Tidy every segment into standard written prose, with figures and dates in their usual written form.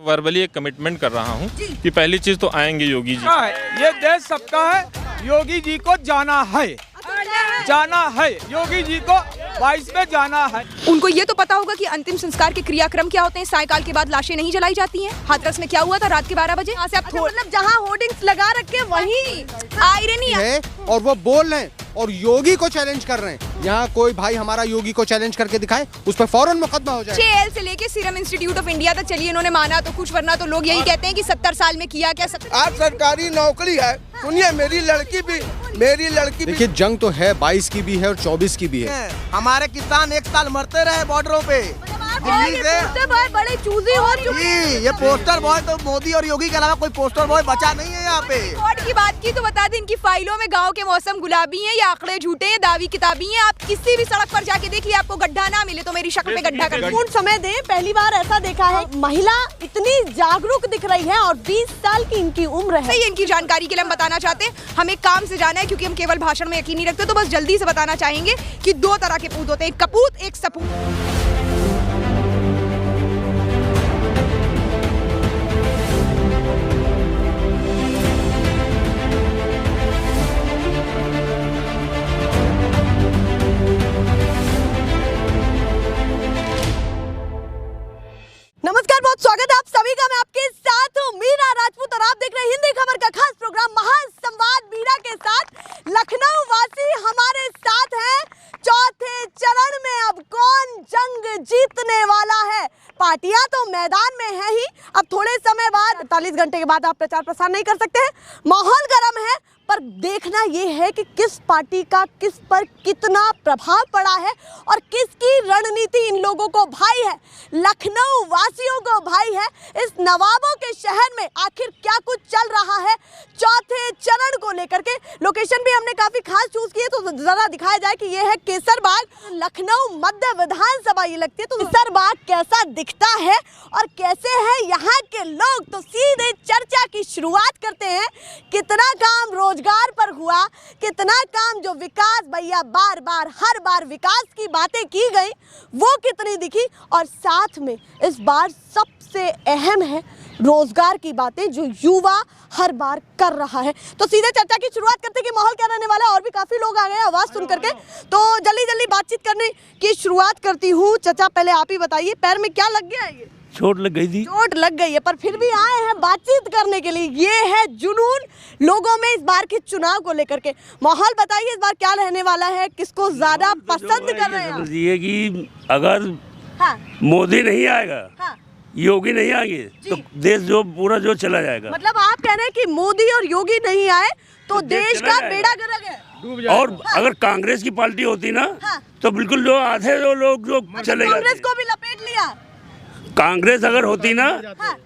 Verbally एक commitment कर रहा हूँ कि पहली चीज तो आएंगे योगी जी। ये देश सबका है, योगी जी को जाना है, जाना है, योगी जी को 22 में जाना है। उनको ये तो पता होगा कि अंतिम संस्कार के क्रियाक्रम क्या होते हैं, सायकाल के बाद लाशें नहीं जलाई जाती हैं। हाथरस में क्या हुआ था रात के 12 बजे? यहाँ से आप मतलब जहाँ होर्डिंग्स लगा रखे वहीं आयरनी है और वो बोल रहे हैं और योगी को चैलेंज कर रहे हैं। यहाँ कोई भाई हमारा योगी को चैलेंज करके दिखाए, उस पर फौरन मुकदमा हो जाए। JL से लेके सीरम इंस्टीट्यूट ऑफ इंडिया तक चलिए, इन्होंने माना तो कुछ, वरना तो लोग यही कहते हैं कि 70 साल में किया क्या। आज सरकारी नौकरी है, सुनिए मेरी लड़की भी देखिए जंग तो है, 22 की भी है और 24 की भी है। हमारे किसान 1 साल मरते रहे बॉर्डरों पे दिल्ली से। बड़े चूजी हो चुके हैं। ये पोस्टर बॉय तो मोदी और योगी के अलावा कोई पोस्टर बॉय बचा नहीं है यहाँ पे। रिकॉर्ड की बात की तो बता दें, इनकी फाइलों में गांव के मौसम गुलाबी हैं, ये आंकड़े झूठे हैं, दावी किताबी हैं। आप किसी भी सड़क पर जाके देखिए, आपको गड्ढा ना मिले तो मेरी शक्ल पे गड्ढा कर। पूर्ण समय दें, पहली बार ऐसा देखा है महिला इतनी जागरूक दिख रही है और 20 साल की इनकी उम्र है। सही, इनकी जानकारी के लिए हम बताना चाहते हैं, हमें काम से जाना है क्योंकि हम केवल भाषण में यकीन नहीं रखते। तो बस जल्दी से बताना चाहेंगे कि 2 तरह के पूत होते हैं, एक कपूत एक सपूत। नमस्कार, बहुत स्वागत है आप सभी का। मैं आपके साथ हूँ मीरा राजपूत और आप देख रहे हैं हिंदी खबर का खास प्रोग्राम महासंवाद मीरा के साथ। लखनऊ वासी हमारे साथ हैं। चौथे चरण में अब कौन जंग जीतने वाला है? पार्टियां तो मैदान में है ही, अब थोड़े समय बाद 48 घंटे के बाद आप प्रचार प्रसार नहीं कर सकते हैं, माहौल गर्म है, पर देखना ये है कि किस पार्टी का किस पर कितना प्रभाव पड़ा है और किसकी रणनीति इन लोगों को भाई है, लखनऊ वासियों को भाई है। इस नवाबों के शहर में आखिर क्या कुछ चल रहा है चौथे चरण को लेकर के। लोकेशन भी हमने काफी खास चूज की है, तो जरा दिखाया जाए कि ये है केसरबाग, लखनऊ मध्य विधानसभा ये लगती है। तो केसरबाग कैसा दिखता है और कैसे है यहाँ के लोग, तो सीधे चर्चा की शुरुआत करते हैं। कितना काम रोजगार पर हुआ, कितना काम जो विकास भैया बार बार हर बार विकास की बातें की गई वो कितनी दिखी, और साथ में इस बार सबसे अहम है रोजगार की बातें जो युवा हर बार कर रहा है। तो सीधे चर्चा की शुरुआत करते हैं कि माहौल क्या रहने वाला है। और भी काफी लोग आ गए आवाज सुन करके, तो जल्दी जल्दी बातचीत करने की शुरुआत करती हूँ। चाचा पहले आप ही बताइए, पैर में क्या लग गया है? ये चोट लग गई थी। चोट लग गई है, पर फिर भी आए हैं बातचीत करने के लिए। ये है जुनून लोगों में इस बार के चुनाव को लेकर के। माहौल बताइए इस बार क्या रहने वाला है, किसको ज्यादा पसंद कर रहे हैं? ये कि अगर मोदी नहीं आएगा, योगी नहीं आएंगे तो देश जो पूरा जो चला जाएगा। मतलब आप कह रहे हैं कि मोदी और योगी नहीं आए तो देश का बेड़ा गर्क है। और अगर कांग्रेस की पार्टी होती ना तो बिल्कुल जो आधे जो लोग जो चले जाते। कांग्रेस को भी लपेट लिया। कांग्रेस अगर होती ना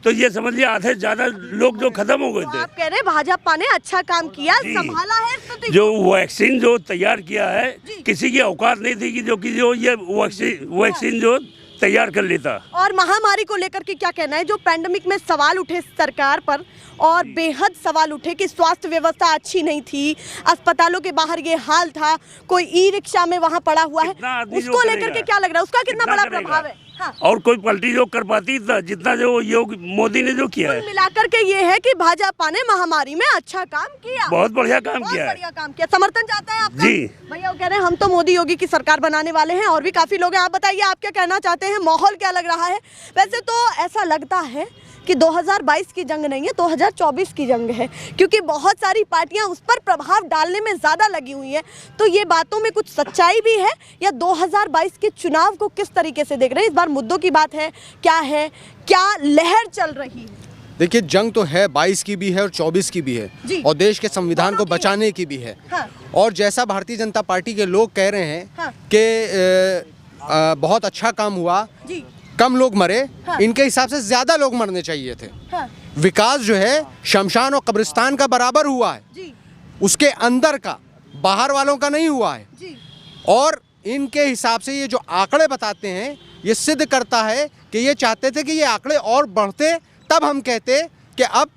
तो ये समझ लिया आधे ज्यादा लोग जो खत्म हो गए थे। आप कह रहे हैं भाजपा ने अच्छा काम किया, संभाला है स्थिति। जो वैक्सीन जो तैयार किया है, किसी की औकात नहीं थी कि जो ये वैक्सीन जो तैयार कर लेता। और महामारी को लेकर के क्या कहना है? जो पैंडेमिक में सवाल उठे सरकार पर और बेहद सवाल उठे कि स्वास्थ्य व्यवस्था अच्छी नहीं थी, अस्पतालों के बाहर ये हाल था, कोई ई रिक्शा में वहाँ पड़ा हुआ है, उसको लेकर के क्या लग रहा है? उसका कितना बड़ा प्रभाव है? हाँ। और कोई पार्टी जो कर पाती जितना जो योग मोदी ने जो किया है। मिलाकर के ये है कि भाजपा ने महामारी में अच्छा काम किया, बहुत बढ़िया काम किया है। बढ़िया काम किया। समर्थन चाहते हैं आपका? जी भैया वो कह रहे हैं हम तो मोदी योगी की सरकार बनाने वाले हैं, और भी काफी लोग हैं। आप बताइए आप क्या कहना चाहते हैं, माहौल क्या लग रहा है? वैसे तो ऐसा लगता है कि 2022 की जंग नहीं है, 2024 की जंग है, क्योंकि बहुत सारी पार्टियां उस पर प्रभाव डालने में ज़्यादा लगी हुई हैं। तो ये बातों में कुछ सच्चाई भी है, या 2022 के चुनाव को किस तरीके से देख रहे हैं? इस बार मुद्दों की बात है, क्या लहर चल रही है? देखिए जंग तो है, 22 की भी है और 24 की भी है, और देश के संविधान को बचाने की भी है। और जैसा भारतीय जनता पार्टी के लोग कह रहे हैं कि बहुत अच्छा काम हुआ, कम लोग मरे, इनके हिसाब से ज्यादा लोग मरने चाहिए थे। विकास जो है शमशान और कब्रिस्तान का बराबर हुआ है, उसके अंदर का, बाहर वालों का नहीं हुआ है। और इनके हिसाब से ये जो आंकड़े बताते हैं ये सिद्ध करता है कि ये चाहते थे कि ये आंकड़े और बढ़ते, तब हम कहते कि अब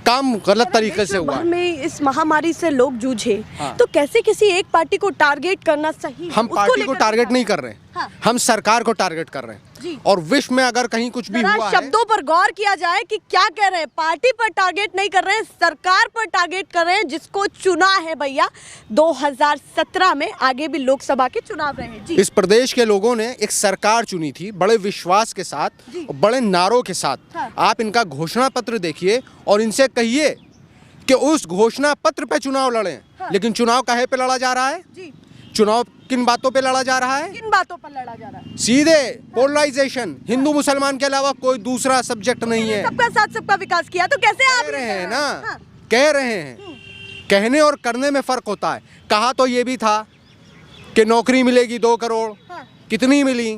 काम गलत तरीके से हुआ। में इस महामारी से लोग जूझे, तो कैसे किसी एक पार्टी को टारगेट करना सही? हम पार्टी को टारगेट नहीं कर रहे हैं, हम सरकार को टारगेट कर रहे हैं। और विश्व में अगर कहीं कुछ भी हुआ शब्दों पर गौर किया जाए कि क्या कह रहे हैं। पार्टी पर टारगेट नहीं कर रहे हैं, सरकार पर टारगेट कर रहे हैं, जिसको चुना है भैया 2017 में। आगे भी लोकसभा के चुनाव रहे जी। इस प्रदेश के लोगों ने एक सरकार चुनी थी बड़े विश्वास के साथ, बड़े नारों के साथ। आप इनका घोषणा पत्र देखिए और इनसे कहिए कि उस घोषणा पत्र पे चुनाव लड़ें। लेकिन चुनाव काहे पे लड़ा जा रहा है? चुनाव किन बातों पे लड़ा जा रहा है? किन बातों पर लड़ा जा रहा है? सीधे पोलराइजेशन, हिंदू मुसलमान के अलावा कोई दूसरा सब्जेक्ट नहीं है। सबका साथ सबका विकास किया, तो कैसे आप कह रहे हैं ना, कह रहे हैं। कहने और करने में फर्क होता है। कहा तो ये भी था कि नौकरी मिलेगी 2 करोड़, कितनी मिली?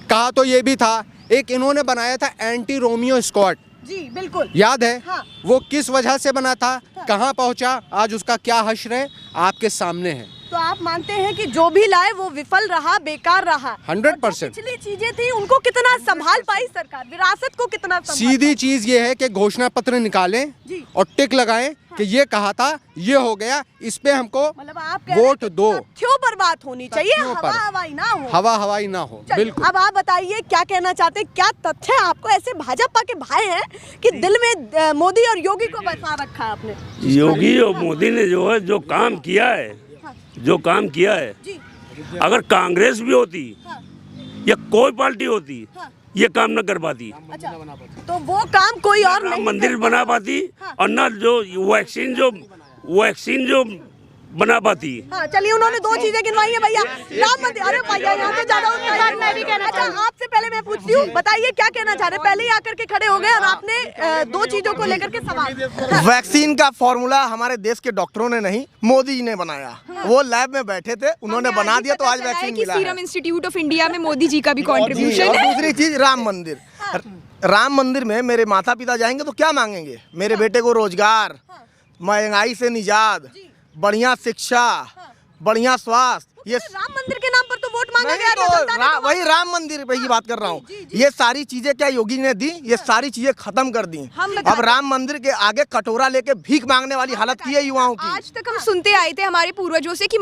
कहा तो ये भी था, एक इन्होंने बनाया था एंटी रोमियो स्क्वाड। जी बिल्कुल याद है? वो किस वजह से बना था, कहाँ पहुंचा, आज उसका क्या हश्र है आपके सामने है। तो आप मानते हैं कि जो भी लाए वो विफल रहा, बेकार रहा? 100%। पिछली चीजें थी उनको कितना संभाल पाई सरकार, विरासत को कितना संभाल सीधी चीज ये है कि घोषणा पत्र निकालें और टिक लगाएं कि ये कहा था, ये हो गया, इस पे हमको मतलब आप वोट दो। तथ्यों पर बात होनी चाहिए, हवा हवाई ना हो। हवा हवाई ना हो, बिल्कुल। अब आप बताइए क्या कहना चाहते हैं, क्या तथ्य आपको ऐसे भाजपा के भाई हैं कि दिल में मोदी और योगी को बसा रखा है आपने? योगी और मोदी ने जो है जो काम किया है, जो काम किया है, अगर कांग्रेस भी होती या कोई पार्टी होती, ये काम न कर पाती। अच्छा, तो वो काम कोई और नहीं मंदिर बना पाती और ना जो वैक्सीन जो बना पाती। हाँ, चलिए उन्होंने 2 चीजें गिनवाई है भैया। राम मंदिर, अरे भैया यहाँ पे ज्यादा मैं भी कहना चाहूँ। आपसे पहले मैं पूछती हूँ, बताइए क्या कहना चाह रहे हैं? पहले ही आकर के खड़े हो गए और आपने 2 चीजों को लेकर के सवाल। वैक्सीन का फॉर्मूला हमारे देश के डॉक्टरों ने नहीं, मोदी जी ने बनाया। वो लैब में बैठे थे, उन्होंने बना दिया, तो आज वैक्सीन मिला है। सीरम इंस्टीट्यूट ऑफ इंडिया में मोदी जी का भी कंट्रीब्यूशन है। दूसरी चीज राम मंदिर। राम मंदिर में मेरे माता पिता जाएंगे तो क्या मांगेंगे? मेरे बेटे को रोजगार, महंगाई से निजात, बढ़िया शिक्षा, बढ़िया स्वास्थ्य। ये राम मंदिर के नाम पर तो वोट मांगा गया था। वही राम मंदिर पे ही बात कर रहा हूँ। ये सारी चीजें क्या योगी ने दी? ये सारी चीजें खत्म कर दी। अब राम मंदिर के आगे कटोरा लेके भीख मांगने वाली हालत की है युवाओं की। आज तक हम सुनते आए थे हमारे पूर्वजों से कि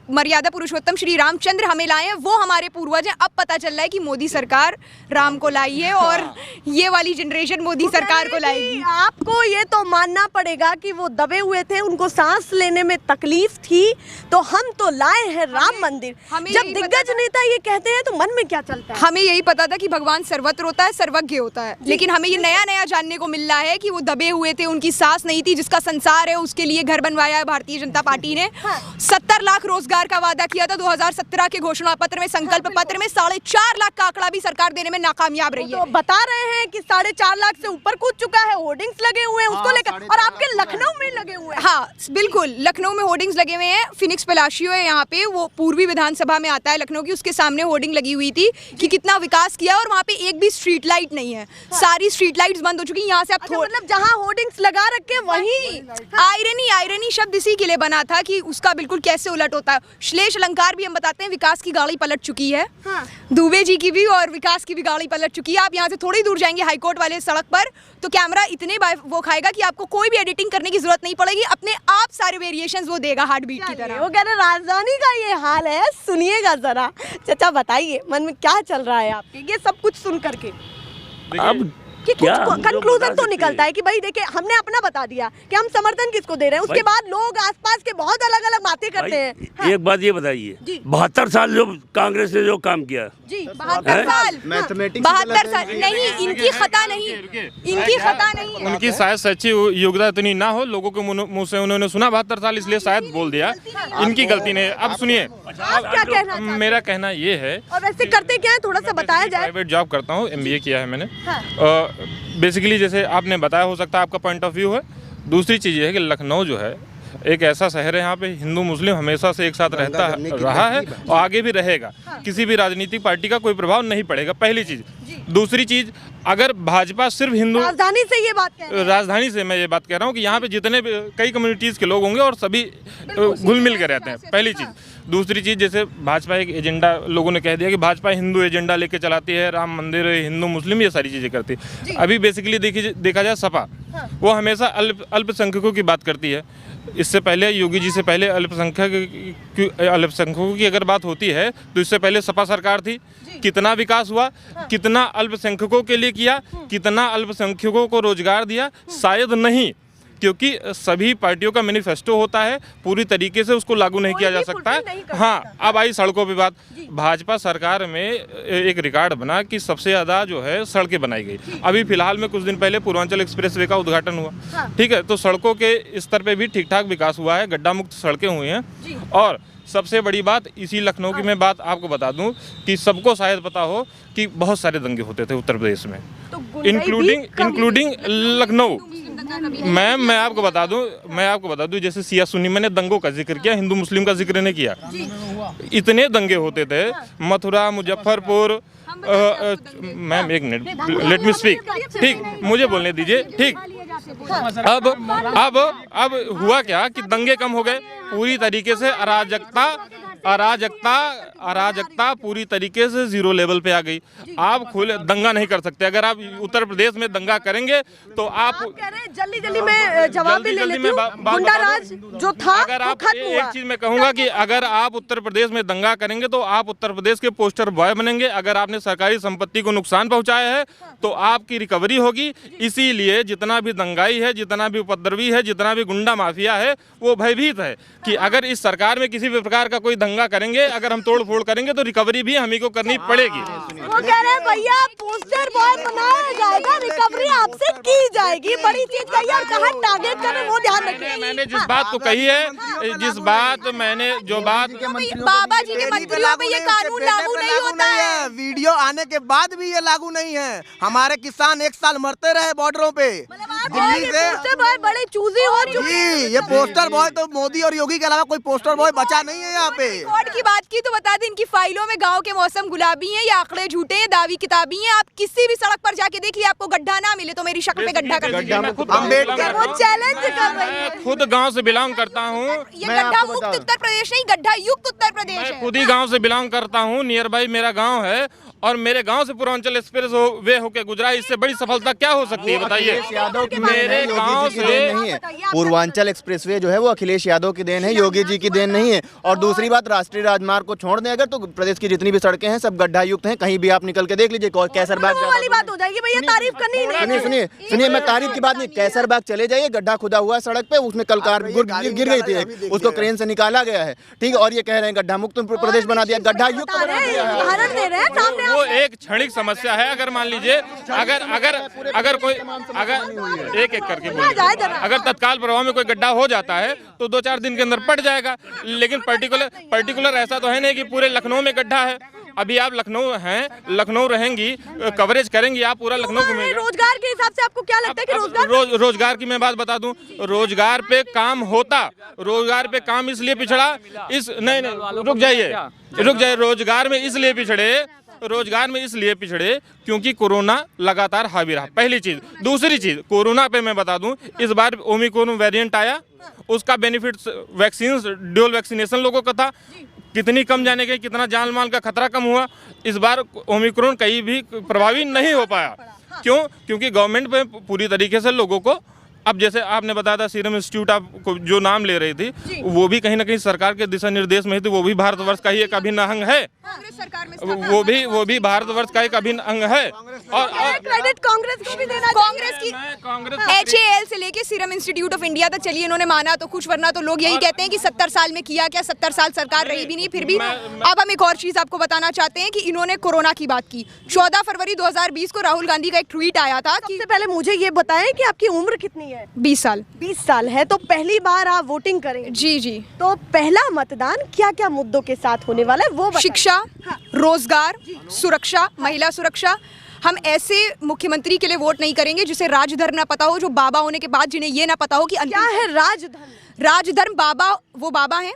मर्यादा पुरुषोत्तम श्री रामचंद्र हमें लाए हैं, वो हमारे पूर्वज हैं। अब पता चल रहा है कि मोदी सरकार राम को लाई है और ये वाली जनरेशन मोदी सरकार को लाएगी। आपको ये तो मानना पड़ेगा कि वो दबे हुए थे, उनको सांस लेने में तकलीफ थी, तो हम तो लाए हैं राम मंदिर। जब दिग्गज नेता ये कहते हैं तो मन में क्या चलता है? हमें यही पता था कि भगवान सर्वत्र होता है, सर्वज्ञ होता है, लेकिन हमें ये नया नया जानने को मिल रहा है कि वो दबे हुए थे, उनकी सांस नहीं थी। जिसका संसार है उसके लिए घर बनवाया है भारतीय जनता पार्टी ने। 70 लाख रोजगार का वादा किया था 2017 के घोषणा पत्र में, संकल्प पत्र में। 4.5 लाख का आंकड़ा भी सरकार देने में नाकामयाब रही है। तो बता रहे हैं कि 4.5 लाख से ऊपर कूद चुका है, होर्डिंग्स लगे हुए हैं उसको लेकर, और आपके लखनऊ में लगे हुए हैं। हाँ बिल्कुल, लखनऊ में होर्डिंग्स लगे हुए हैं। फिनिक्स पलाशियो है यहाँ पे, वो पूर्वी विधानसभा में आता है लखनऊ की, उसके सामने होर्डिंग लगी हुई थी कि कितना विकास किया, और वहाँ पे एक भी स्ट्रीट लाइट नहीं है। सारी स्ट्रीट लाइट्स बंद हो चुकी है। यहाँ से आप मतलब जहाँ होर्डिंग्स लगा रखे वहीं आयरनी शब्द इसी के लिए बना था कि उसका बिल्कुल कैसे उलट होता है। श्लेष अलंकार भी हम बताते हैं, विकास की गाड़ी पलट चुकी है। दुबे जी की भी और विकास की भी गाड़ी पलट चुकी है। आप यहाँ से थोड़ी दूर जाएंगे हाईकोर्ट वाले सड़क पर तो कैमरा इतने वो खाएगा कि आपको कोई भी एडिटिंग करने की जरूरत नहीं पड़ेगी, अपने आप सारे वेरिएशंस वो देगा हार्ट बीट की तरह। वो कह रहे राजधानी का ये हाल है, सुनिएगा जरा। चाचा बताइए मन में क्या चल रहा है आपके ये सब कुछ सुन करके? अब कि कुछ कंक्लूजन तो निकलता है कि भाई देखिए हमने अपना बता दिया कि हम समर्थन किसको दे रहे हैं, उसके बाद लोग आसपास के बहुत अलग अलग बातें करते हैं। हाँ। एक बात ये बताइए, 72 साल जो कांग्रेस ने जो काम किया जी, 72 साल 72 साल नहीं, इनकी खता नहीं, इनकी खता नहीं है। उनकी शायद सच्ची योग्यता इतनी ना हो, लोगों के मुंह से उन्होंने सुना 72 साल इसलिए शायद बोल दिया, इनकी गलती नहीं। अब सुनिए, मेरा कहना ये है, और वैसे करते क्या है थोड़ा सा बताया जाए। प्राइवेट जॉब करता हूँ, MBA किया है मैंने। बेसिकली जैसे आपने बताया, हो सकता है आपका पॉइंट ऑफ व्यू है। दूसरी चीज़ ये है कि लखनऊ जो है एक ऐसा शहर है, यहाँ पे हिंदू मुस्लिम हमेशा से एक साथ रहा है और आगे भी रहेगा। किसी भी राजनीतिक पार्टी का कोई प्रभाव नहीं पड़ेगा, पहली चीज़। दूसरी चीज़, अगर भाजपा सिर्फ हिंदू, राजधानी से ये बात कह रहे हैं, राजधानी से मैं ये बात कह रहा हूँ कि यहाँ पे जितने कई कम्युनिटीज़ के लोग होंगे और सभी घुल मिल के रहते हैं, पहली चीज़। दूसरी चीज़, जैसे भाजपा एक एजेंडा, लोगों ने कह दिया कि भाजपा हिंदू एजेंडा लेके चलाती है, राम मंदिर, हिंदू मुस्लिम, ये सारी चीज़ें करती है। अभी बेसिकली देखा जाए, सपा वो हमेशा अल्पसंख्यकों की बात करती है। इससे पहले योगी जी से पहले अल्पसंख्यकों की अगर बात होती है तो इससे पहले सपा सरकार थी। कितना विकास हुआ, कितना अल्पसंख्यकों के लिए किया, कितना अल्पसंख्यकों को रोजगार दिया? शायद नहीं, क्योंकि सभी पार्टियों का मैनिफेस्टो होता है, पूरी तरीके से उसको लागू नहीं किया जा सकता है। हाँ, अब आई सड़कों पे बात। भाजपा सरकार में एक रिकॉर्ड बना कि सबसे ज़्यादा जो है सड़कें बनाई गई। अभी फिलहाल में कुछ दिन पहले पूर्वांचल एक्सप्रेसवे का उद्घाटन हुआ, ठीक है, तो सड़कों के स्तर पे भी ठीक ठाक विकास हुआ है, गड्ढा मुक्त सड़कें हुई हैं। और सबसे बड़ी बात इसी लखनऊ की मैं बात आपको बता दूं कि सबको शायद पता हो कि बहुत सारे दंगे होते थे उत्तर प्रदेश में, इंक्लूडिंग लखनऊ। मैम मैं आपको बता दूं जैसे सिया सुन्नी, मैंने दंगों का जिक्र किया, हिंदू मुस्लिम का जिक्र नहीं किया। इतने दंगे होते थे मथुरा, मुजफ्फरपुर। मैम एक मिनट, लेट मी स्पीक, ठीक, मुझे बोलने दीजिए, ठीक। अब हुआ क्या कि दंगे कम हो गए, पूरी तरीके से अराजकता पूरी तरीके से जीरो लेवल पे आ गई। आप खुले दंगा नहीं कर सकते। अगर आप उत्तर प्रदेश में दंगा करेंगे तो आप कह रहे हैं जल्दी में जवाब भी ले लेती हूं, गुंडा राज जो था अगर आप एक चीज मैं कहूंगा कि अगर आप उत्तर प्रदेश में दंगा करेंगे तो आप उत्तर प्रदेश के पोस्टर बॉय बनेंगे। अगर आपने सरकारी संपत्ति को नुकसान पहुंचाया है तो आपकी रिकवरी होगी। इसीलिए जितना भी दंगाई है, जितना भी उपद्रवी है, जितना भी गुंडा माफिया है, वो भयभीत है कि अगर इस सरकार में किसी भी प्रकार का कोई दंगा करेंगे, अगर हम तोड़ फोड़ करेंगे तो रिकवरी भी हम ही को करनी पड़ेगी। वो कह रहे हैं भैया पोस्टर बॉय बनाया जाएगा, रिकवरी आपसे की जाएगी। बड़ी चीज कही और कहा टारगेट करें, वो ध्यान रखिए। मैंने जिस बात को कही है, बाबा जी के मंत्रियों पे ये कानून लागू नहीं होता है। वीडियो आने के बाद भी ये लागू नहीं है। हमारे किसान 1 साल मरते रहे बॉर्डरों पे दिल्ली से। पोस्टर बॉय बड़े चूजी हो चुके हैं। ये पोस्टर बॉय तो मोदी और योगी के अलावा कोई पोस्टर बॉय बचा नहीं है यहाँ पे। रिकॉर्ड की बात की तो बता दें, इनकी फाइलों में गांव के मौसम गुलाबी हैं या आंकड़े झूठे हैं, दावी किताबी हैं। आप किसी भी सड़क पर जाके देखिए, आपको गड्ढा ना मिले तो मेरी शक्ल पे गड्ढा कर दीजिए। वो चैलेंज कर रही है। खुद गांव से बिलोंग करता हूँ। ये गड्ढा मुक्त उत्तर प्रदेश नहीं, गड्ढा युक्त उत्तर प्रदेश है। खुद ही गांव से बिलोंग करता हूँ, नियर बाई मेरा गांव है और मेरे गांव से पूर्वांचल एक्सप्रेस वे होके गुजरा। इससे बड़ी सफलता क्या हो सकती है बताइए? मेरे गांव से नहीं है, पूर्वांचल एक्सप्रेसवे जो है वो अखिलेश यादव की देन है, योगी जी की देन नहीं है। और दूसरी बात, राष्ट्रीय राजमार्ग को छोड़ दें अगर तो प्रदेश की जितनी भी सड़कें हैं सब गड्ढा युक्त हैं। कहीं भी आप निकल के देख लीजिए, कैसरबाग वाली बात हो जाएगी भैया, तारीफ करनी नहीं। सुनिए, मैं तारीफ की बात नहीं, कैसरबाग चले जाइए, गड्ढा खुदा हुआ सड़क पे, उसमें कल कार गिर गई थी, उसको क्रेन से निकाला गया है, ठीक है। और ये कह रहे हैं गड्ढा मुक्त प्रदेश बना दिया, गड्ढा युक्त बना दिया। वो एक क्षणिक समस्या है। अगर मान लीजिए अगर कोई एक करके बोलिए, अगर तत्काल प्रभाव में कोई गड्ढा हो जाता है तो 2-4 दिन के अंदर पड़ जाएगा। लेकिन पर्टिकुलर ऐसा तो है नहीं कि पूरे लखनऊ में गड्ढा है। अभी आप लखनऊ हैं, लखनऊ रहेंगी, कवरेज करेंगी, आप पूरा लखनऊ घूमेंगे। रोजगार के हिसाब से आपको क्या लगता है कि रोजगार की मैं बात बता दूं, रोजगार पे काम होता, रोजगार पे काम इसलिए पिछड़ा, रुक जाइए, रोजगार में इसलिए पिछड़े क्योंकि कोरोना लगातार हावी रहा, पहली चीज। दूसरी चीज, कोरोना पे मैं बता दूं, इस बार ओमिक्रॉन वेरिएंट आया, उसका बेनिफिट वैक्सीन, ड्यूल वैक्सीनेशन लोगों का था, कितनी कम जाने गई, कितना जान माल का खतरा कम हुआ। इस बार ओमिक्रॉन कहीं भी प्रभावी नहीं हो पाया। क्यों? क्योंकि गवर्नमेंट पे पूरी तरीके से लोगों को, अब जैसे आपने बताया था सीरम इंस्टीट्यूट आप जो नाम ले रही थी, वो भी कहीं ना कहीं सरकार के दिशा निर्देश में ही थी, वो भी भारतवर्ष का ही एक अभिन्न अंग है। वो भी भारतवर्ष का एक अभिन्न अंग है। और क्रेडिट कांग्रेस को भी देना, कांग्रेस HAL से लेके सीरम इंस्टीट्यूट ऑफ इंडिया तक, चलिए इन्होंने माना तो कुछ, वरना तो लोग यही कहते हैं कि 70 साल में किया क्या, 70 साल सरकार रही भी नहीं। फिर भी अब हम एक और चीज आपको बताना चाहते हैं कि इन्होंने कोरोना की बात की। 14 फरवरी 2020 को राहुल गांधी का एक ट्वीट आया था कि सबसे पहले मुझे ये बताएं कि आपकी उम्र कितनी है? 20 साल। 20 साल है तो पहली बार आप वोटिंग करेंगे? जी। तो पहला मतदान क्या क्या मुद्दों के साथ होने वाला है वो बताएं। शिक्षा, रोजगार, सुरक्षा, महिला सुरक्षा। हम ऐसे मुख्यमंत्री के लिए वोट नहीं करेंगे जिसे राजधर्म ना पता हो, जो बाबा होने के बाद जिन्हें ये ना पता हो कि क्या है राजधर्म। राजधर्म बाबा, वो बाबा हैं,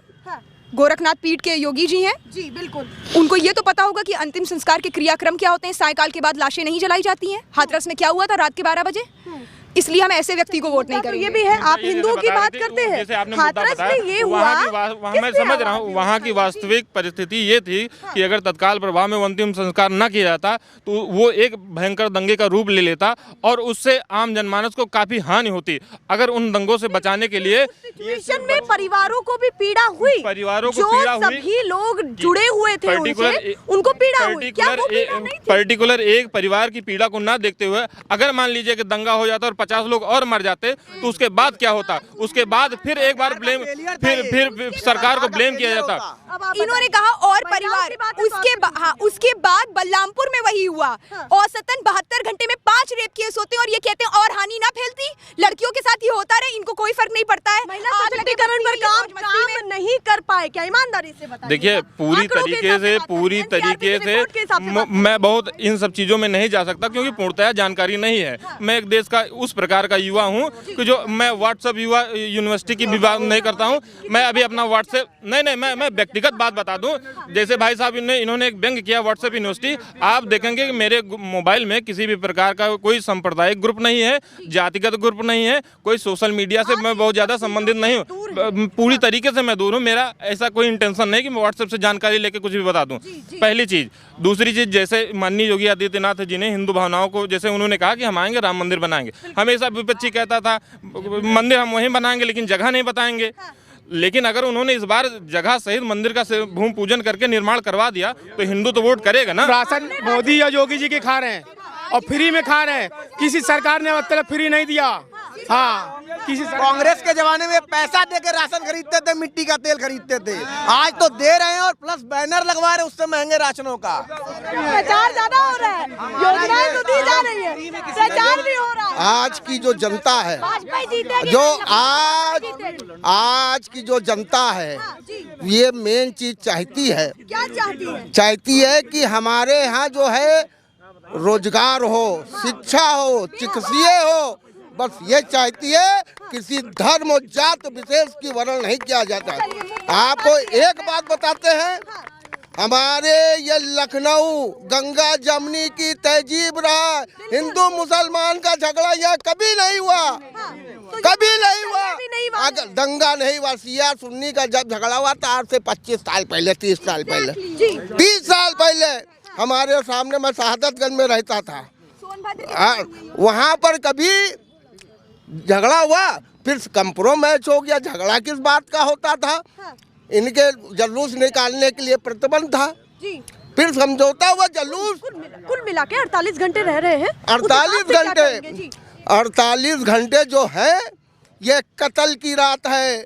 गोरखनाथ पीठ के योगी जी हैं। जी बिल्कुल। उनको ये तो पता होगा कि अंतिम संस्कार के क्रियाक्रम क्या होते हैं, सायकाल के बाद लाशें नहीं जलाई जाती हैं। हाथरस में क्या हुआ था रात के 12 बजे? इसलिए हम ऐसे व्यक्ति को वोट नहीं तो करेंगे। ये भी है, आप ये जैसे हिंदुओं की बता रहे बात थे, करते हैं, जैसे आपने मुद्दा हाथरस बताया, में ये हुआ, वहाँ मैं किसने समझ रहा हूँ, आवाज वहाँ दी? की वास्तविक परिस्थिति ये थी कि अगर तत्काल प्रभाव में वो अंतिम संस्कार न किया जाता तो वो एक भयंकर दंगे का रूप ले लेता और उससे आम जनमानस को काफी हानि होती। अगर उन दंगों से बचाने के लिए सिचुएशन में परिवारों को भी पीड़ा हुई, परिवारों को जो पीड़ा हुई, सभी लोग जुड़े हुए थे उनसे, उनको पीड़ा हुई। क्या वो पीड़ा नहीं थी? पर्टिकुलर एक परिवार की पीड़ा को ना देखते हुए अगर मान लीजिए कि दंगा हो जाता और 50 लोग और मर जाते तो उसके बाद क्या होता? उसके बाद फिर एक बार ब्लेम फिर सरकार को ब्लेम किया जाता। इन्होंने कहा और परिवार, उसके बाद बलरामपुर में वही हुआ। औसतन 72 घंटे में 5 रेप केस होते हैं और ये कहते हैं और हानि ना फैलती, लड़कियों के साथ ये होता रहे, इनको कोई फर्क नहीं पड़ता है। महिला सशक्तिकरण पर काम नहीं कर पाए, क्या ईमानदारी से बताइए? देखिए पूरी तरीके से मैं बहुत इन सब चीज़ों में नहीं जा सकता क्योंकि पूर्णतः जानकारी नहीं है। मैं एक देश का उस प्रकार का युवा हूँ कि जो मैं व्हाट्सएप युवा यूनिवर्सिटी की भी बात नहीं करता हूँ। मैं अभी अपना व्हाट्सएप नहीं मैं व्यक्तिगत बात बता दूँ। जैसे भाई साहब इन्होंने एक व्यंग किया व्हाट्सएप यूनिवर्सिटी, आप देखेंगे कि मेरे मोबाइल में किसी भी प्रकार का कोई सांप्रदायिक ग्रुप नहीं है, जातिगत ग्रुप नहीं है, कोई सोशल मीडिया से मैं बहुत ज़्यादा संबंधित नहीं हूँ, पूरी तरीके से मैं दूर हूँ। मेरा ऐसा कोई इंटेंशन नहीं कि मैं व्हाट्सएप से जानकारी लेके कुछ भी बता दूँ, पहली चीज़। दूसरी चीज़, जैसे माननीय योगी आदित्यनाथ जी ने हिंदू भावनाओं को, जैसे उन्होंने कहा कि हम आएंगे राम मंदिर बनाएंगे, हमेशा विपक्षी कहता था मंदिर हम वहीं बनाएंगे लेकिन जगह नहीं बताएंगे। लेकिन अगर उन्होंने इस बार जगह सहित मंदिर का भूमि पूजन करके निर्माण करवा दिया तो हिंदू तो वोट करेगा ना। राशन मोदी या योगी जी के खा रहे हैं और फ्री में खा रहे हैं, किसी सरकार ने मतलब फ्री नहीं दिया। हाँ, किसी कांग्रेस के जमाने में पैसा देके राशन खरीदते थे, मिट्टी का तेल खरीदते थे, आज तो दे रहे हैं और प्लस बैनर लगवा रहे हैं उससे महंगे राशनों का। प्रचार ज्यादा हो रहा है, योजनाएं तो दी जा रही है, प्रचार भी हो रहा है। आज की जो जनता है, जो आज की जो जनता है, ये मेन चीज चाहती है। क्या चाहती है? चाहती है कि हमारे यहाँ जो है रोजगार हो, शिक्षा हो, चिकित्सीय हो, बस ये चाहती है। किसी धर्म और जात विशेष की वर्ण नहीं किया जाता। आपको एक बात बताते हैं, हमारे ये लखनऊ गंगा जमुनी की तहजीब रहा, हिंदू मुसलमान का झगड़ा यहाँ कभी नहीं हुआ, कभी नहीं हुआ। अगर दंगा नहीं हुआ, शिया सुन्नी का जब झगड़ा हुआ था आज से 25 साल पहले, 30 साल पहले, 30 साल पहले हमारे सामने, मैं शहादतगंज में रहता था, वहाँ पर कभी झगड़ा हुआ, फिर कंप्रोमाइज हो गया। झगड़ा किस बात का होता था? इनके जलूस निकालने के लिए प्रतिबंध था, फिर समझौता हुआ, जलूस। कुल मिला के 48 घंटे रह रहे हैं। 48 घंटे जो है ये कत्ल की रात है।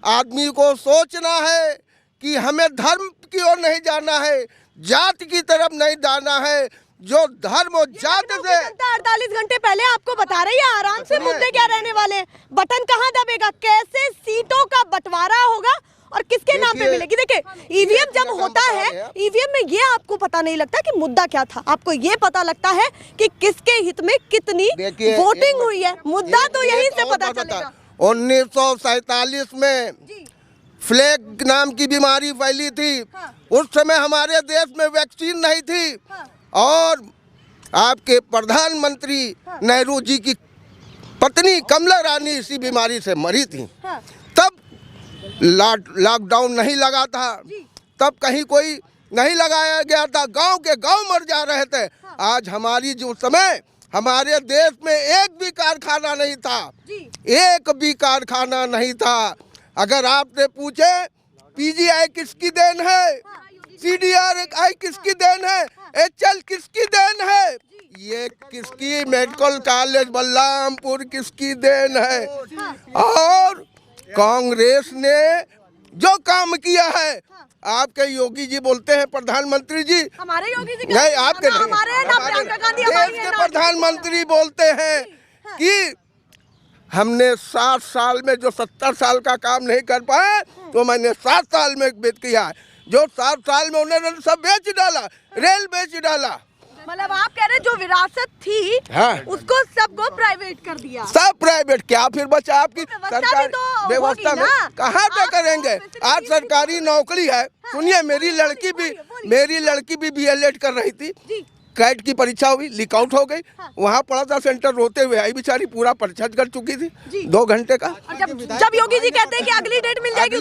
आदमी को सोचना है कि हमें धर्म की ओर नहीं जाना है, जात की तरफ नहीं जाना है। जो धर्म और जात से 48 घंटे पहले आपको बता रही है आराम से मुद्दे क्या रहने वाले, बटन कहाँ दबेगा, कैसे सीटों का बंटवारा होगा और किसके नाम पे मिलेगी। देखिए ईवीएम जब होता है, ईवीएम में ये आपको पता नहीं लगता कि मुद्दा क्या था, आपको ये पता लगता है कि किसके हित में कितनी वोटिंग हुई है। मुद्दा तो यही से पता चलेगा। 1947 में फ्लैग नाम की बीमारी फैली थी, उस समय हमारे देश में वैक्सीन नहीं थी और आपके प्रधानमंत्री नेहरू जी की पत्नी कमला रानी इसी बीमारी से मरी थी। तब लॉकडाउन नहीं लगा था, तब कहीं कोई नहीं लगाया गया था, गांव के गांव मर जा रहे थे। आज हमारी जो समय हमारे देश में एक भी कारखाना नहीं था, एक भी कारखाना नहीं था। अगर आपने पूछे पीजीआई किसकी देन है, सीडीआरआई किसकी देन है, एचएल किसकी देन है, ये किसकी मेडिकल कॉलेज बलरामपुर किसकी देन है। और कांग्रेस ने जो काम किया है, आपके योगी जी बोलते हैं प्रधानमंत्री जी, हमारे योगी जी नहीं, आपके नहीं, देश के प्रधानमंत्री बोलते हैं कि हमने 60 साल में जो 70 साल का काम नहीं कर पाए तो मैंने 7 साल में किया है। जो 7 साल में उन्होंने सब बेच डाला, रेल बेच डाला। मतलब आप कह रहे जो विरासत थी, हाँ, उसको सबको प्राइवेट कर दिया। सब प्राइवेट, क्या फिर बचा आपकी सरकारी व्यवस्था में? कहाँ पे करेंगे? आज सरकारी नौकरी है। सुनिए, मेरी लड़की भी BLED कर रही थी, कैट की परीक्षा हुई, लीक आउट हो गई। वहाँ पड़ा था सेंटर, रोते हुए आई बेचारी, पूरा परीक्षा कर चुकी थी 2 घंटे का। और जब योगी जी कहते हैं कि अगली डेट मिल जाएगी,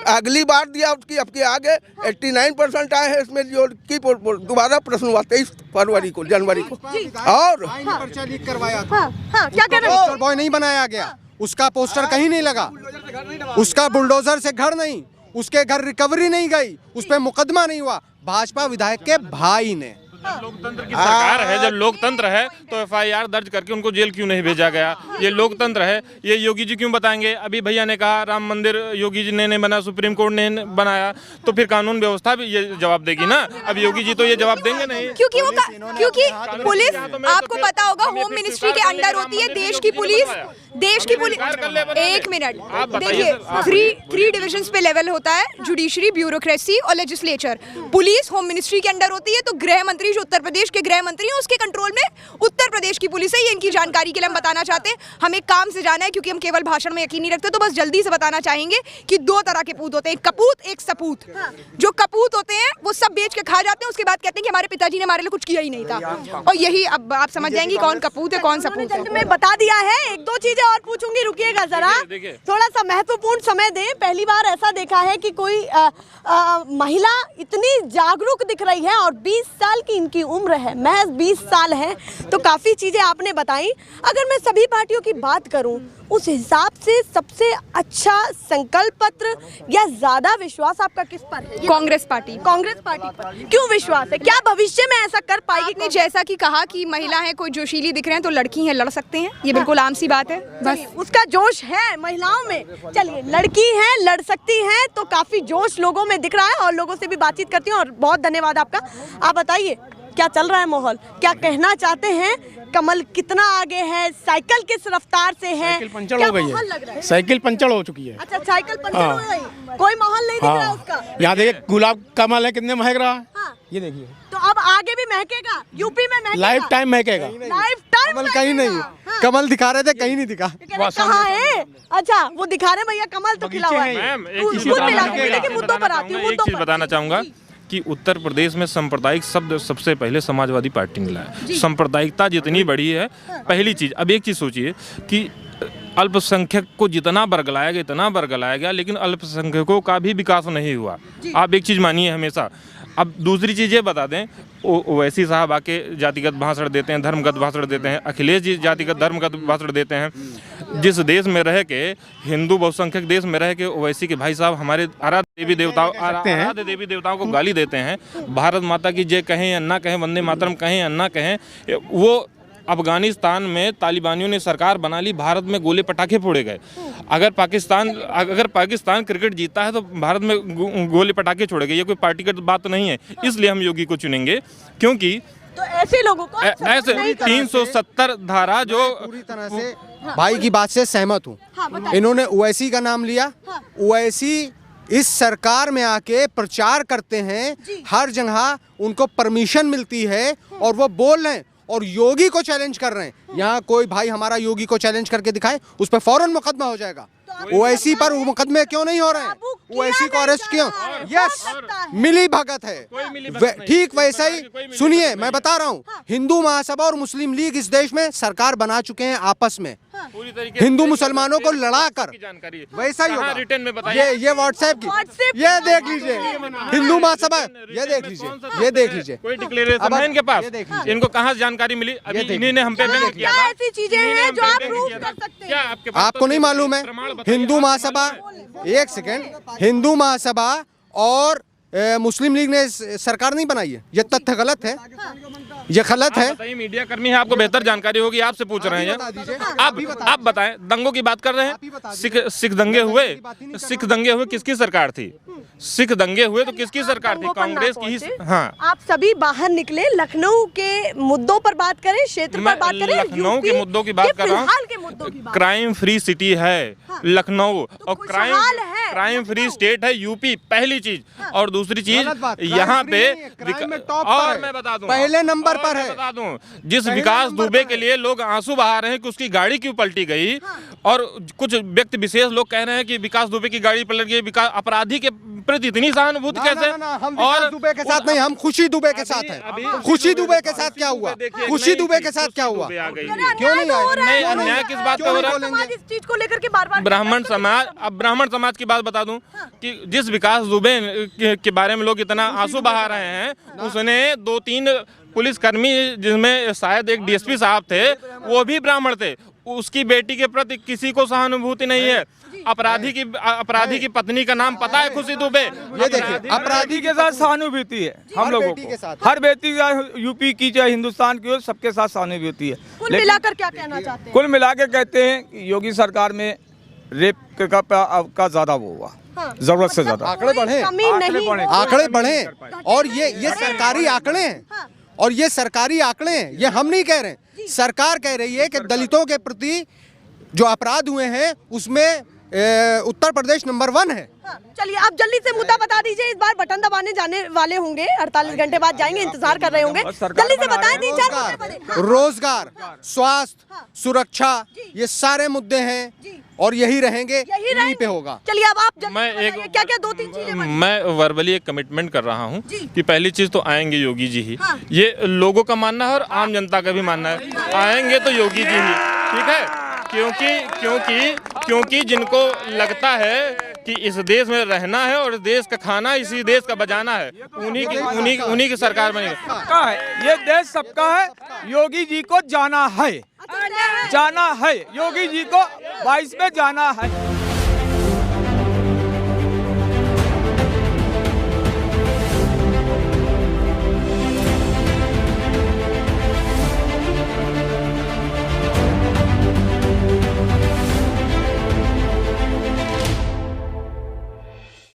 अगली बार दिया उसकी, अब के आगे 89% आए हैं इसमें, जो की दोबारा प्रश्न हुआ 23 जनवरी को। और पर्चा लीक करवाया था, क्या कह रहे पोस्टर बॉय नहीं बनाया गया, उसका पोस्टर कहीं नहीं लगा, उसका बुलडोजर से घर नहीं, उसके घर रिकवरी नहीं गई, उस पर मुकदमा नहीं हुआ, भाजपा विधायक के भाई ने। लोकतंत्र की सरकार है, जब लोकतंत्र है तो FIR दर्ज करके उनको जेल क्यों नहीं भेजा गया? ये लोकतंत्र है, ये योगी जी क्यों बताएंगे? अभी भैया ने कहा राम मंदिर योगी जी ने नहीं बनाया, सुप्रीम कोर्ट ने बनाया, तो फिर कानून व्यवस्था भी ये जवाब देगी ना। अब योगी जी तो ये जवाब देंगे नहीं, क्योंकि पुलिस, आपको पता होगा, होम मिनिस्ट्री के अंडर होती है देश की पुलिस। एक मिनट, देखिए 3 डिविजन्स पे लेवल होता है, जुडिशरी, ब्यूरोक्रेसी और लेजिस्लेचर। पुलिस होम मिनिस्ट्री के अंडर होती है, तो गृह मंत्री जो उत्तर प्रदेश के गृह मंत्री हैं उसके कंट्रोल में उत्तर प्रदेश की पुलिस है। ये इनकी जानकारी के लिए हम बताना चाहते हैं। हमें काम से जाना है क्योंकि हम केवल भाषण में यकीन नहीं रखते, तो बस जल्दी से बताना चाहेंगे कि 2 तरह के पूत होते हैं, एक कपूत, एक सपूत। जो कपूत होते हैं वो सब बेच के खा जाते हैं, उसके बाद कहते हैं कि हमारे पिताजी ने हमारे लिए कुछ किया ही नहीं था। और यही अब आप समझ जाएंगे कौन कपूत है कौन सपूत है। मैं बता दिया है, 1-2 चीजें और पूछूंगी, रुकिएगा जरा, थोड़ा सा महत्वपूर्ण समय दें। पहली बार ऐसा देखा है कि कोई महिला इतनी जागरूक दिख रही है, और 20 साल की इनकी उम्र है, महज 20 साल है, तो काफ़ी चीज़ें आपने बताई। अगर मैं सभी पार्टियों की बात करूं, उस हिसाब से सबसे अच्छा संकल्प पत्र या ज़्यादा विश्वास आपका किस पर है? कांग्रेस पार्टी पर। क्यों विश्वास है? क्या भविष्य में ऐसा कर पाएगी? आपने जैसा कि कहा कि महिला है, कोई जोशीली दिख रहे हैं, तो लड़की हैं, लड़ सकते हैं, ये बिल्कुल आम सी बात है। बस उसका जोश है महिलाओं में। चलिए, लड़की है, लड़ सकती हैं, तो काफ़ी जोश लोगों में दिख रहा है, और लोगों से भी बातचीत करती हूँ। और बहुत धन्यवाद आपका। आप बताइए क्या चल रहा है माहौल, क्या कहना चाहते हैं? कमल कितना आगे है? साइकिल किस रफ्तार से है? साइकिल पंचर हो गई है, साइकिल पंचर हो चुकी है। अच्छा, साइकिल पंचर हो गई, कोई माहौल नहीं दिख रहा उसका। यहाँ देखिए गुलाब कमल है, कितने महक रहा है। ये देखिए, तो अब आगे भी महकेगा, यूपी में महकेगा, लाइफ टाइम महकेगा। लाइफ टाइम कमल कहीं नहीं, कमल दिखा रहे थे, कहीं नहीं दिखा। कहाँ है? अच्छा, वो दिखा रहे भैया, कमल तो खिला हुआ है। मैम एक चीज बताना चाहूंगा कि उत्तर प्रदेश में सांप्रदायिक शब्द सबसे पहले समाजवादी पार्टी ने लाया। सांप्रदायिकता जितनी बढ़ी है, पहली चीज। अब एक चीज सोचिए कि अल्पसंख्यक को जितना बरगलाया गया, इतना बरगलाया गया, लेकिन अल्पसंख्यकों का भी विकास नहीं हुआ। आप एक चीज मानिए हमेशा। अब दूसरी चीज़ ये बता दें, ओवैसी साहब आके जातिगत भाषण देते हैं, धर्मगत भाषण देते हैं, अखिलेश जी जातिगत धर्मगत भाषण देते हैं। जिस देश में रह के, हिंदू बहुसंख्यक देश में रह के, ओवैसी के भाई साहब हमारे आराध्य देवी देवताओं को गाली देते हैं। भारत माता की जय कहें या ना कहें, वंदे मातरम कहें या ना कहें, वो अफगानिस्तान में तालिबानियों ने सरकार बना ली, भारत में गोले पटाखे फोड़े गए। अगर पाकिस्तान क्रिकेट जीता है तो भारत में गोले पटाखे छोड़े गए। ये कोई पार्टी की बात नहीं है, इसलिए हम योगी को चुनेंगे, क्योंकि तो ऐसे लोगों को ऐसे 370 धारा जो पूरी तरह से भाई की बात से सहमत हूँ। इन्होंने ओवैसी का नाम लिया। ओवैसी इस सरकार में आके प्रचार करते हैं, हर जगह उनको परमिशन मिलती है और वो बोल रहे हैं और योगी को चैलेंज कर रहे हैं। यहाँ कोई भाई हमारा योगी को चैलेंज करके दिखाए, उस पर फौरन मुकदमा हो जाएगा। ओवैसी पर मुकदमे क्यों नहीं हो रहे हैं? ओवैसी को अरेस्ट क्यों? यस, मिली भगत है, ठीक वैसा ही। सुनिए, मैं बता रहा हूँ, हिंदू महासभा और मुस्लिम लीग इस देश में सरकार बना चुके हैं आपस में, हिंदू मुसलमानों को लड़ाकर। वैसा ही होगा। रिटर्न में बताइए। ये व्हाट्सएप की, ये देख लीजिए, हिंदू महासभा, ये देख लीजिए, ये देख लीजिए। कोई डिक्लेरेशन है इनके पास? इनको कहाँ से जानकारी मिली? अभी इन्हीं ने हम पे बैंक किया था। ऐसी चीजें हैं जो आप प्रूव कर सकते हैं। क्या आपके पास? आपको नहीं मालूम है? हिंदू महासभा, एक सेकेंड, हिंदू महासभा और मुस्लिम लीग ने सरकार नहीं बनाई है। ये तथ्य गलत है, ये गलत है। बताइए, मीडिया कर्मी है, आपको बेहतर जानकारी होगी, आपसे पूछ रहे हैं। आप बताएं, दंगों की बात कर रहे हैं। सिख दंगे हुए, सिख दंगे हुए किसकी सरकार थी? सिख दंगे हुए तो किसकी सरकार थी? कांग्रेस की ही। हाँ, आप सभी बाहर निकले, लखनऊ के मुद्दों पर बात करें, क्षेत्र पर बात करें। लखनऊ के मुद्दों की बात कर रहा हूँ। क्राइम फ्री सिटी है लखनऊ, और क्राइम फ्री स्टेट है यूपी, पहली चीज। और दूसरी चीज, यहाँ पे और मैं बता दूं, पहले नंबर पर है। बता दूं, जिस विकास दुबे के लिए लोग आंसू बहा रहे हैं कि उसकी गाड़ी क्यों पलटी गई, और कुछ व्यक्ति विशेष लोग कह रहे हैं कि विकास दुबे की गाड़ी पलट गई, विकास अपराधी के प्रति इतनी सहानुभूति कैसे? हम विकास दुबे के साथ नहीं, हम खुशी दुबे के साथ हैं। खुशी दुबे के साथ क्या हुआ? खुशी दुबे के साथ क्या हुआ? क्यों नहीं आए? अन्याय किस बात का हो रहा है? इस चीज को लेकर के बार-बार ब्राह्मण समाज, अब ब्राह्मण समाज की बात बता दूं कि जिस विकास दुबे के बारे में लोग इतना आंसू बहा रहे हैं, उसने 2-3 पुलिसकर्मी, जिसमें शायद एक डीएसपी साहब थे, वो भी ब्राह्मण थे, उसकी बेटी के प्रति किसी को सहानुभूति नहीं है। अपराधी की पत्नी का नाम पता है? खुशी दुबे। ये देखिए, अपराधी के साथ सहानुभूति है हम लोगों को, हर बेटी का, यूपी की चाहे हिंदुस्तान की हो, सबके साथ सहानुभूति है। कुल मिलाकर क्या कहना चाहते हैं? कुल मिला के कहते हैं कि योगी सरकार में रेप का ज्यादा वो हुआ, जरूरत से ज्यादा आंकड़े बढ़े, आंकड़े बढ़े, और ये सरकारी आंकड़े हैं, और ये सरकारी आंकड़े हैं, ये हम नहीं कह रहे हैं, सरकार कह रही है कि दलितों के प्रति जो अपराध हुए हैं उसमें उत्तर प्रदेश नंबर 1 है। चलिए आप जल्दी से मुद्दा बता दीजिए। इस बार बटन दबाने जाने वाले होंगे, 48 घंटे बाद जाएंगे, इंतजार कर रहे होंगे, जल्दी से बताएं। 3-4 मुद्दे। रोजगार, स्वास्थ्य, सुरक्षा, ये सारे मुद्दे हैं और यही रहेंगे, यहीं पे होगा। चलिए अब आप क्या-क्या 2-3 चीजें मैं वर्बली एक कमिटमेंट कर रहा हूं कि पहली चीज तो आएंगे योगी जी ही। ये लोगों का मानना है और आम जनता का भी मानना है, आएंगे तो योगी जी ही, ठीक है? क्योंकि जिनको लगता है कि इस देश में रहना है और इस देश का खाना, इसी देश का बजाना है, उन्हीं की सरकार बनेगी। ये देश सबका है, योगी जी को जाना है, जाना है, योगी जी को 22 में जाना है।